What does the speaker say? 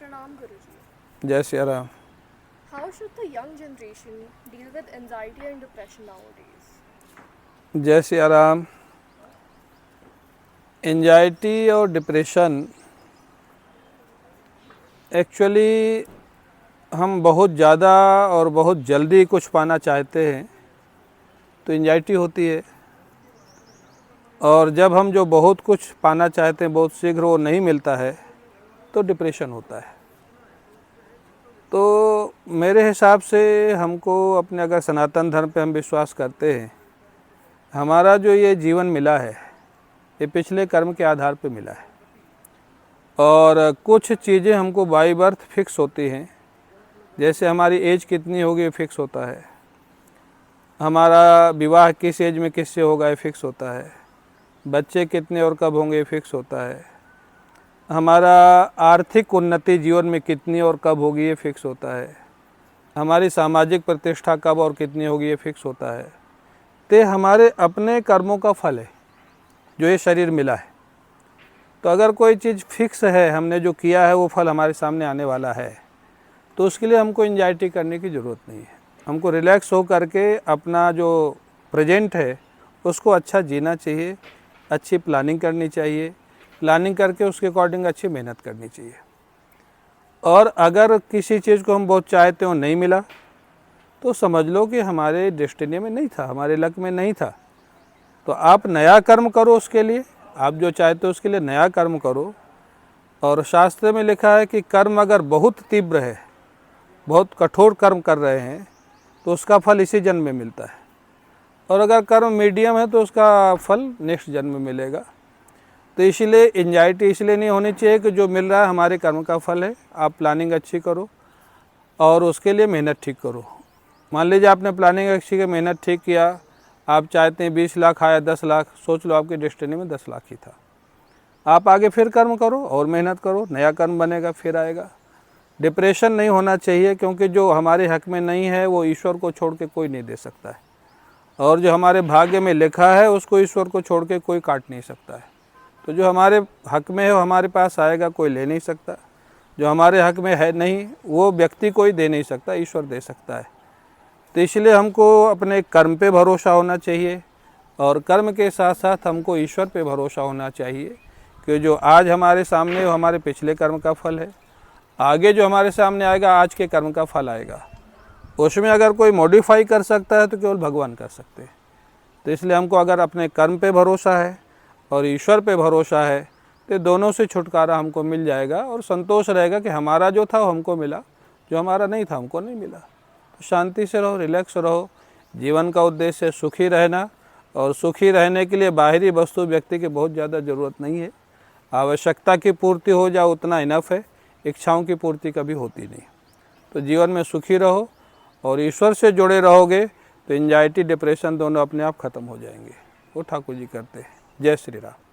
Pranam Guruji. जय Siya Ram. How should the young generation deal with anxiety and depression nowadays? जय Siya Ram. Anxiety और depression actually हम बहुत ज़्यादा और बहुत जल्दी कुछ पाना चाहते हैं तो एंजाइटी होती है, और जब हम जो बहुत कुछ पाना चाहते हैं बहुत शीघ्र वो नहीं मिलता है तो डिप्रेशन होता है। तो मेरे हिसाब से हमको अपने, अगर सनातन धर्म पे हम विश्वास करते हैं, हमारा जो ये जीवन मिला है ये पिछले कर्म के आधार पे मिला है, और कुछ चीज़ें हमको बाई बर्थ फिक्स होती हैं। जैसे हमारी एज कितनी होगी ये फिक्स होता है, हमारा विवाह किस एज में किससे होगा ये फिक्स होता है, बच्चे कितने और कब होंगे ये फिक्स होता है, हमारा आर्थिक उन्नति जीवन में कितनी और कब होगी ये फिक्स होता है, हमारी सामाजिक प्रतिष्ठा कब और कितनी होगी ये फिक्स होता है। तो हमारे अपने कर्मों का फल है जो ये शरीर मिला है। तो अगर कोई चीज़ फिक्स है, हमने जो किया है वो फल हमारे सामने आने वाला है, तो उसके लिए हमको एंजाइटी करने की ज़रूरत नहीं है। हमको रिलैक्स हो करके अपना जो प्रेजेंट है उसको अच्छा जीना चाहिए, अच्छी प्लानिंग करनी चाहिए, प्लानिंग करके उसके अकॉर्डिंग अच्छी मेहनत करनी चाहिए। और अगर किसी चीज़ को हम बहुत चाहते हो नहीं मिला तो समझ लो कि हमारे डेस्टिनी में नहीं था, हमारे लक में नहीं था। तो आप नया कर्म करो, उसके लिए आप जो चाहते हो उसके लिए नया कर्म करो। और शास्त्र में लिखा है कि कर्म अगर बहुत तीव्र है, बहुत कठोर कर्म कर रहे हैं तो उसका फल इसी जन्म में मिलता है, और अगर कर्म मीडियम है तो उसका फल नेक्स्ट जन्म में मिलेगा। तो इसीलिए एंजाइटी इसलिए नहीं होनी चाहिए कि जो मिल रहा है हमारे कर्म का फल है। आप प्लानिंग अच्छी करो और उसके लिए मेहनत ठीक करो। मान लीजिए आपने प्लानिंग अच्छी की, मेहनत ठीक किया, आप चाहते हैं 20 लाख आया 10 लाख, सोच लो आपकी डेस्टिनी में 10 लाख ही था। आप आगे फिर कर्म करो और मेहनत करो, नया कर्म बनेगा फिर आएगा। डिप्रेशन नहीं होना चाहिए, क्योंकि जो हमारे हक में नहीं है वो ईश्वर को छोड़ के कोई नहीं दे सकता है, और जो हमारे भाग्य में लिखा है उसको ईश्वर को छोड़ के कोई काट नहीं सकता है। तो जो हमारे हक में है वो हमारे पास आएगा, कोई ले नहीं सकता। जो हमारे हक में है नहीं वो व्यक्ति कोई दे नहीं सकता, ईश्वर दे सकता है। तो इसलिए हमको अपने कर्म पे भरोसा होना चाहिए, और कर्म के साथ साथ हमको ईश्वर पे भरोसा होना चाहिए कि जो आज हमारे सामने वो हमारे पिछले कर्म का फल है, आगे जो हमारे सामने आएगा आज के कर्म का फल आएगा। उसमें अगर कोई मॉडिफाई कर सकता है तो केवल भगवान कर सकते हैं। तो इसलिए हमको अगर अपने कर्म पे भरोसा है और ईश्वर पे भरोसा है तो दोनों से छुटकारा हमको मिल जाएगा, और संतोष रहेगा कि हमारा जो था वो हमको मिला, जो हमारा नहीं था हमको नहीं मिला। तो शांति से रहो, रिलैक्स रहो। जीवन का उद्देश्य है सुखी रहना, और सुखी रहने के लिए बाहरी वस्तु व्यक्ति की बहुत ज़्यादा ज़रूरत नहीं है। आवश्यकता की पूर्ति हो जाए उतना इनफ है, इच्छाओं की पूर्ति कभी होती नहीं। तो जीवन में सुखी रहो और ईश्वर से जुड़े रहोगे तो एंजाइटी डिप्रेशन दोनों अपने आप ख़त्म हो जाएंगे। वो ठाकुर जी करते हैं। जय श्री राम।